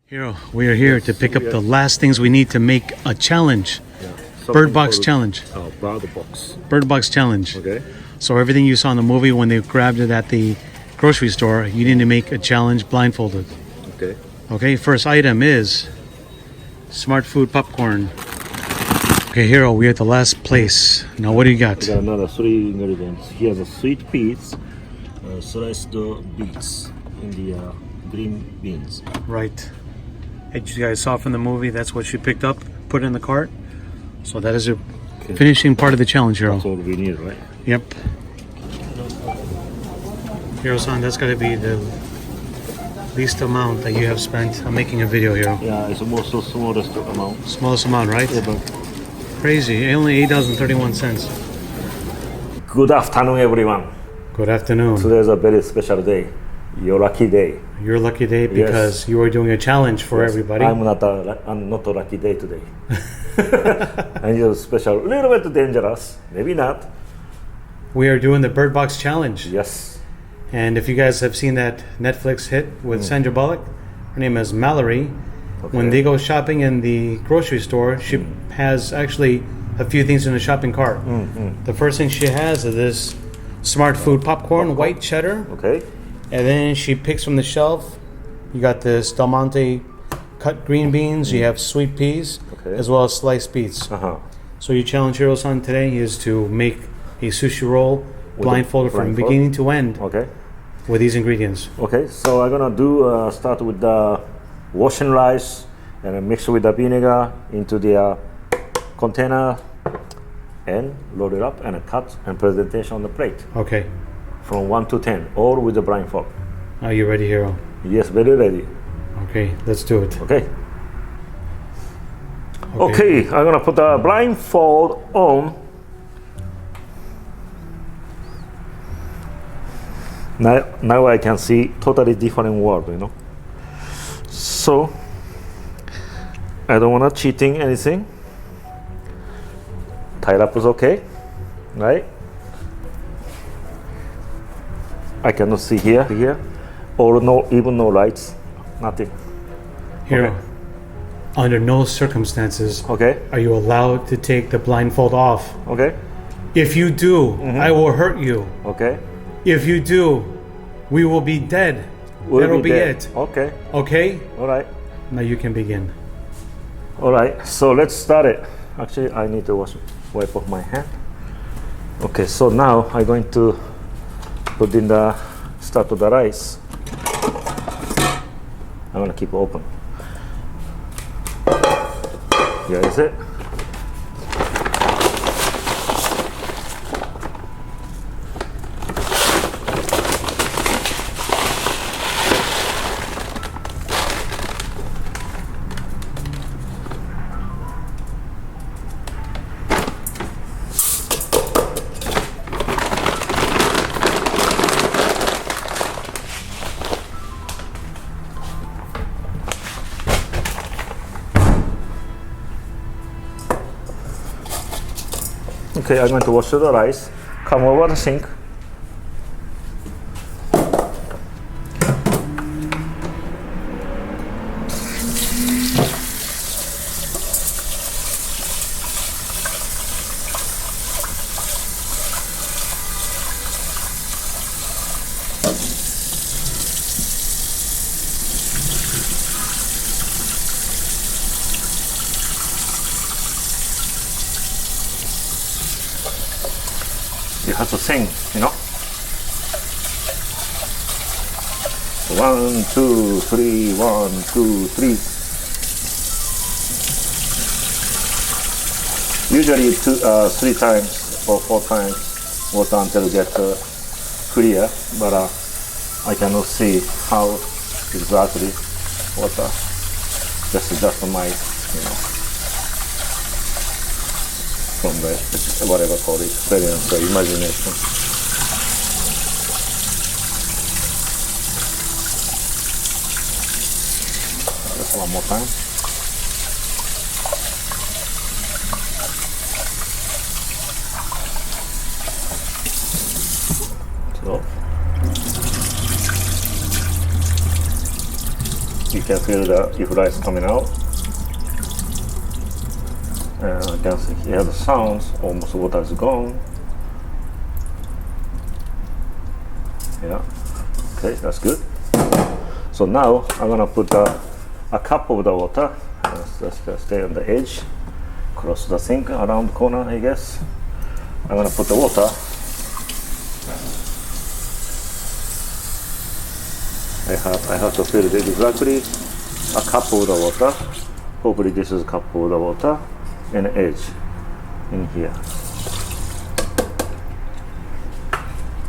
Hiro, we are here to pick up the last things we need to make a challenge. Yeah. Bird box challenge. Bird box. Bird box challenge. Okay. So everything you saw in the movie when they grabbed it at the grocery store, you need to make a challenge blindfolded. Okay. Okay, first item is smart food popcorn. Okay, Hiro, we're at the last place. Now what do you got? We got another 3 ingredients. Here's a sweet peas, sliced beets in the green beans. Right. As you guys saw from the movie, that's what she picked up, put in the cart. So that is a finishing part of the challenge, Hiro. That's all we need, right? Yep. Hiro-san, that's got to be the least amount that you have spent on making a video, Hiro. Yeah, it's almost the smallest amount. Smallest amount, right? Yeah, but Crazy. Only $8.31. good afternoon, everyone. Good afternoon. Today is a very special day. Your lucky day. Your lucky day because you are doing a challenge for everybody. I'm not a lucky day today. And you're special, a little bit dangerous, maybe not. We are doing the Bird Box Challenge. Yes. And if you guys have seen that Netflix hit with Sandra Bullock, her name is Mallory. Okay. When they go shopping in the grocery store, she has actually a few things in the shopping cart. The first thing she has is this smart food popcorn, white cheddar. Okay. And then she picks from the shelf. You got this Del Monte cut green beans. You have sweet peas, as well as sliced beets. So your challenge, Hiro-san, today is to make a sushi roll blindfolded from beginning to end. Okay. With these ingredients. Okay. So I'm gonna do start with the washing rice and then mix with the vinegar into the container and load it up and cut and presentation on the plate. Okay. From 1 to 10, all with the blindfold. Are you ready, Hiro? Yes, very ready. Okay, let's do it. Okay. Okay, I'm gonna put the blindfold on. Now I can see totally different world, you know. So I don't wanna cheating anything. Tied up is okay, right? I cannot see here, or even no lights, nothing. Hiro, under no circumstances Okay. are you allowed to take the blindfold off. Okay. If you do, I will hurt you. Okay. If you do, we will be dead. That'll be dead. it. Okay. Okay? All right. Now you can begin. All right. So let's start it. Actually, I need to wipe off my hand. Okay. So now I'm going to put in the start of the rice. I'm gonna keep it open. Here is it. Okay, I'm going to wash the rice. Come over the sink. You have to sing, you know. 1, 2, 3, 1, 2, 3. Usually 3 times or 4 times water until it gets clear, but I cannot see how exactly water. This is just my, you know, from the whatever called experience or imagination. Just one more time. So can feel the if rice coming out. And I can hear the sounds, almost water is gone. Yeah, okay, that's good. So now I'm gonna put a cup of the water, just stay on the edge, cross the sink around the corner, I guess. I'm gonna put the water. I have to fill it exactly a cup of the water. Hopefully this is a cup of the water and edge in here.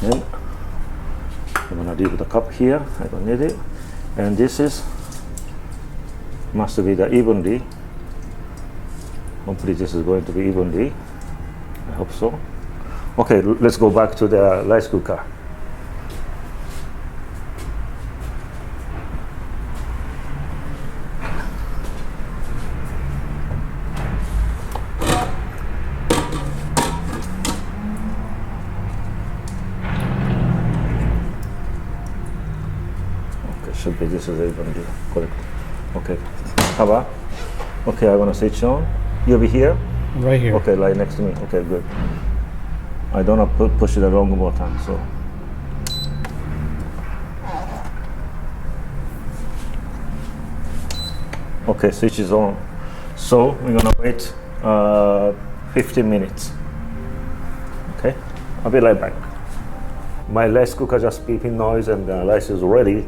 And I'm gonna leave the cup here. I don't need it. And this is must be the evenly. Hopefully this is going to be evenly. I hope so. Okay, let's go back to the rice cooker. Should be this is evenly correct. Okay, cover. Okay, I'm gonna switch on. You'll be here. Right here. Okay, right next to me. Okay, good. I don't want to push the wrong button, so. Okay, switch is on. So we're gonna wait 15 minutes. Okay, I'll be right back. My rice cooker just beeping noise and the rice is ready.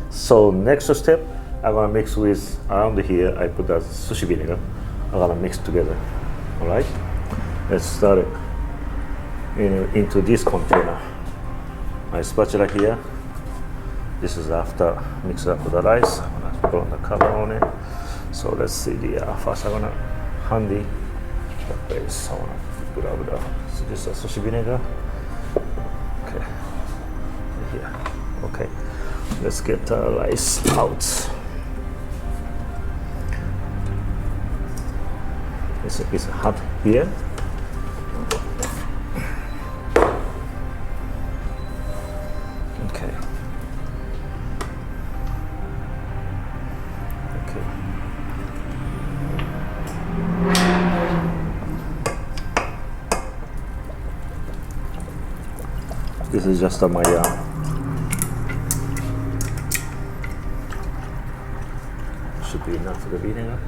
So next step, I'm gonna mix with around here. I put the sushi vinegar. I'm gonna mix together. All right. Let's start it into this container. My spatula here. This is after mix up with the rice. I'm gonna put on the cover on it. So let's see the first. I'm gonna handy the base. I wanna grab the so this is sushi vinegar. Okay. Here. Okay. Let's get the rice out. It's hot here. Okay. Okay. This is just my should be enough for the vinegar.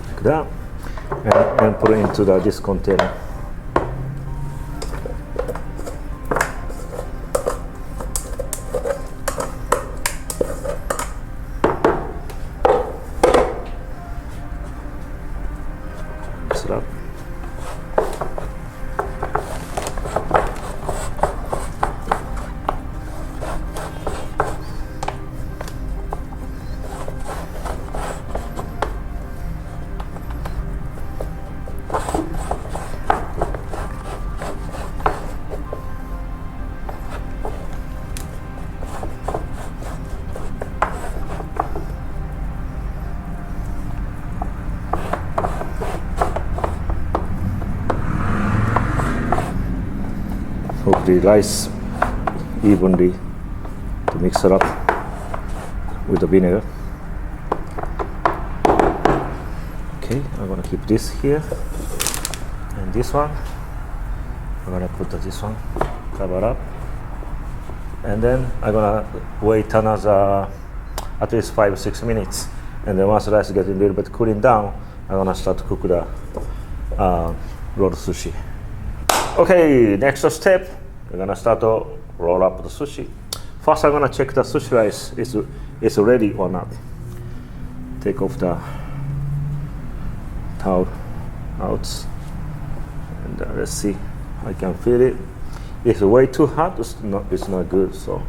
Like that, and put it into this container. Up. Cook the rice evenly to mix it up with the vinegar. Okay, I'm gonna keep this here, and this one I'm gonna put this one cover up, and then I'm gonna wait another at least 5-6 minutes, and then once the rice gets a little bit cooling down, I'm gonna start to cook the rolled sushi. Okay, next step, we're gonna start to roll up the sushi. First, I'm gonna check the sushi rice is ready or not. Take off the towel out, and let's see. I can feel it. It's way too hot. It's not good. So.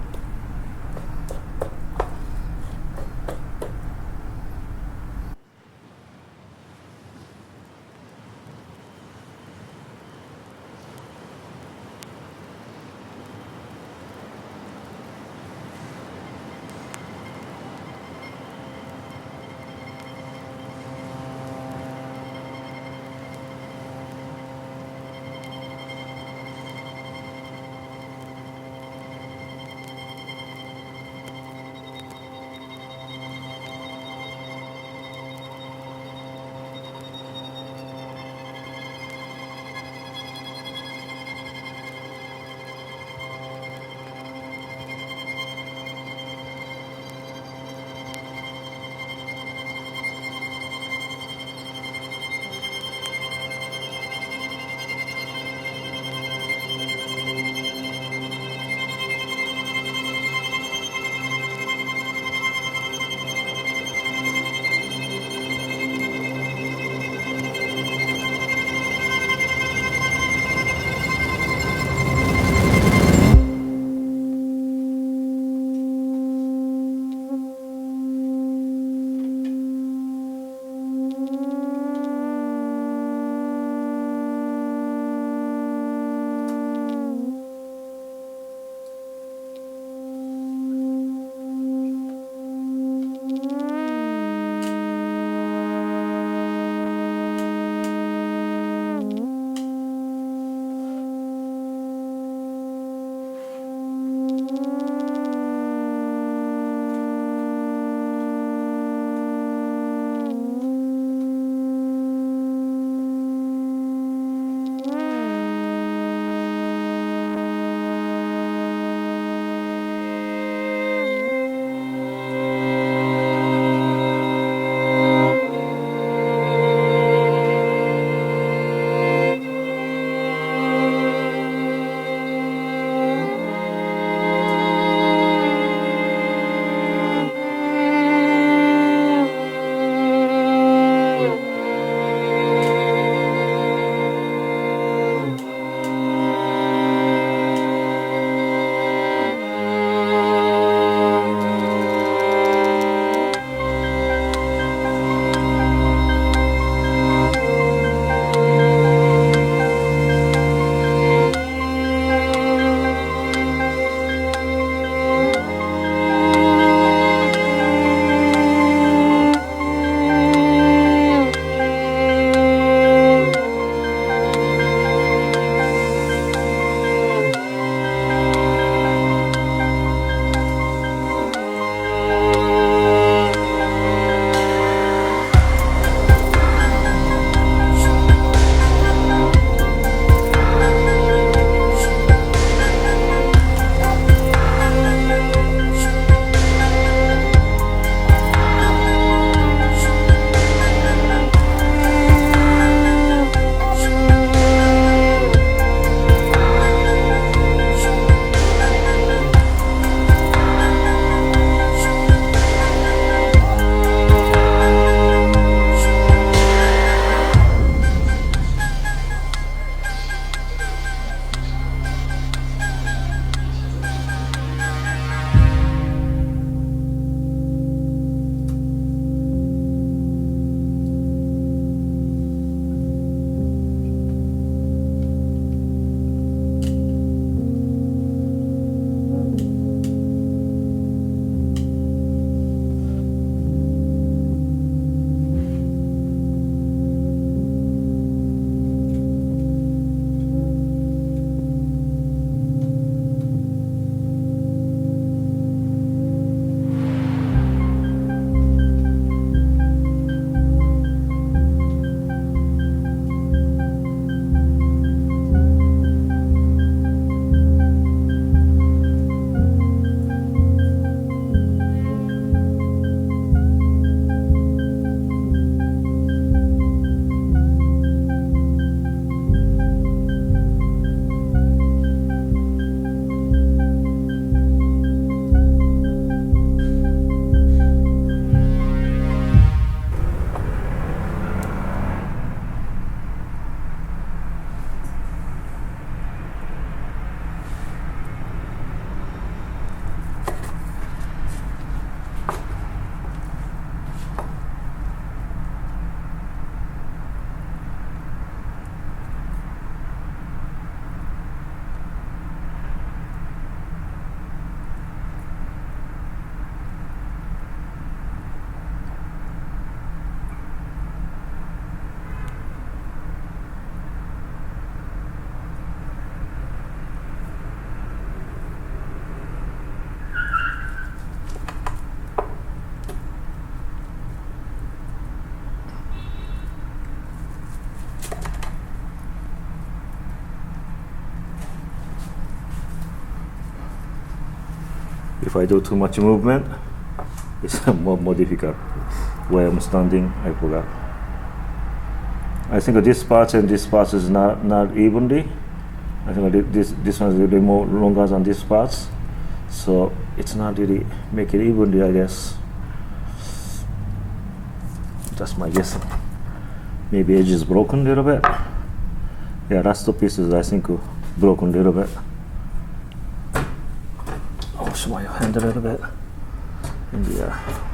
If I do too much movement, it's more difficult. Where I'm standing, I forgot. I think this part and this part is not evenly. I think this one is a little bit more longer than this part, so it's not really make it evenly, I guess. That's my guess. Maybe edge is broken a little bit. Yeah, last two pieces I think broken a little bit. Wash my hand a little bit. And yeah.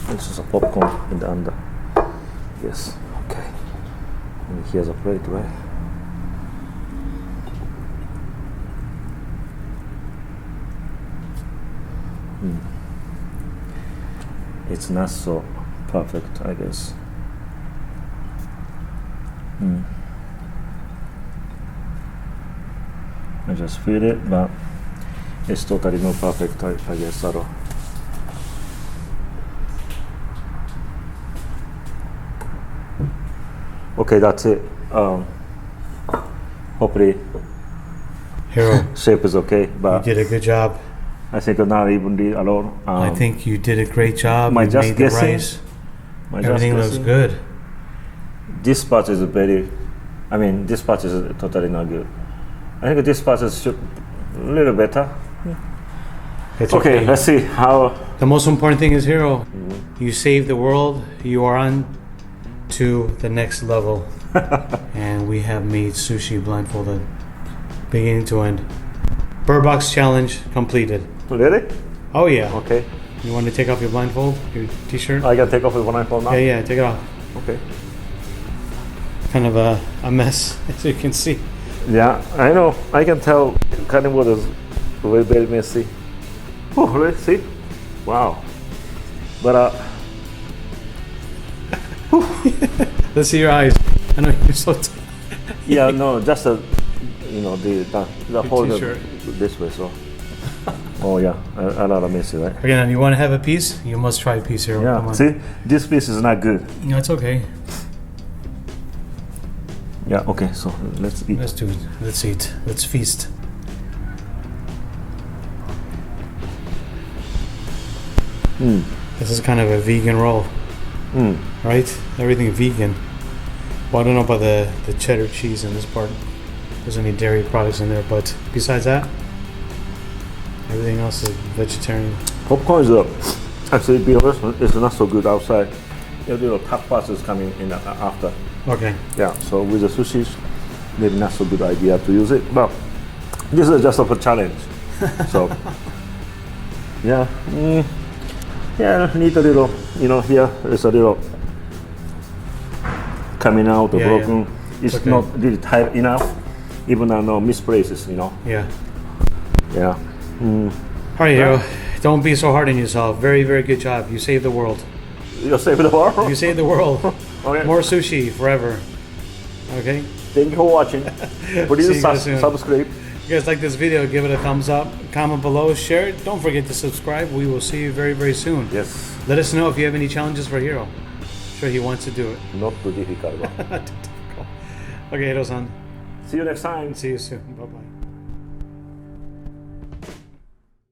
This is a popcorn in the under. Yes, okay. And here's a plate, right? It's not so perfect, I guess. I just feel it, but it's totally not perfect, I guess, at all. Okay, that's it. Hopefully, Hiro, shape is okay, you but did a good job. I think not evenly at all. I think you did a great job. My You just made the guessing. rice. My just Everything looks guessing. good. This part is very. I mean, this part is totally not good. I think this part is a little better. It's Okay, let's see how. The most important thing is, Hiro, you saved the world. You are on to the next level. And we have made sushi blindfolded, beginning to end. Bird Box challenge completed. Really? Oh yeah. Okay. You want to take off your blindfold, your t-shirt? I can take off with one iPhone now. Yeah, take it off. Okay. Kind of a mess, as you can see. Yeah, I know. I can tell. Cutting board is very, very messy. Oh, really? See? Wow. But Let's see your eyes. I know you're so tired. yeah, no, just the whole t-shirt. this way. So. Oh yeah, a lot of messy, right? Okay, now you want to have a piece? You must try a piece, Hiro. Come Yeah. on. See, this piece is not good. No, it's okay. Yeah. Okay. So let's eat. Let's do it. Let's eat. Let's feast. This is kind of a vegan roll, right? Everything vegan. Well, I don't know about the cheddar cheese in this part. There's any dairy products in there, but besides that, everything else is vegetarian. Popcorn is actually, be honest, it's not so good outside. The little tough parts is coming in after. Okay. Yeah. So with the sushi, maybe not so good idea to use it. But this is just a challenge. So yeah. Yeah, need a little, here is a little coming out, Yeah, broken. yeah. It's Okay. not really tight enough, even though no misplaces, Yeah. Yeah. All right, Hiro. Don't be so hard on yourself. Very, very good job. You saved the world. You save the world. You saved the world. Okay. More sushi forever. Okay. Thank you for watching. See Please you guys soon. subscribe. If you guys like this video, give it a thumbs up, comment below, share it. Don't forget to subscribe. We will see you very, very soon. Yes. Let us know if you have any challenges for Hiro. Sure, he wants to do it. Not too difficult. Okay, Hiro-san. See you next time. See you soon. Bye-bye.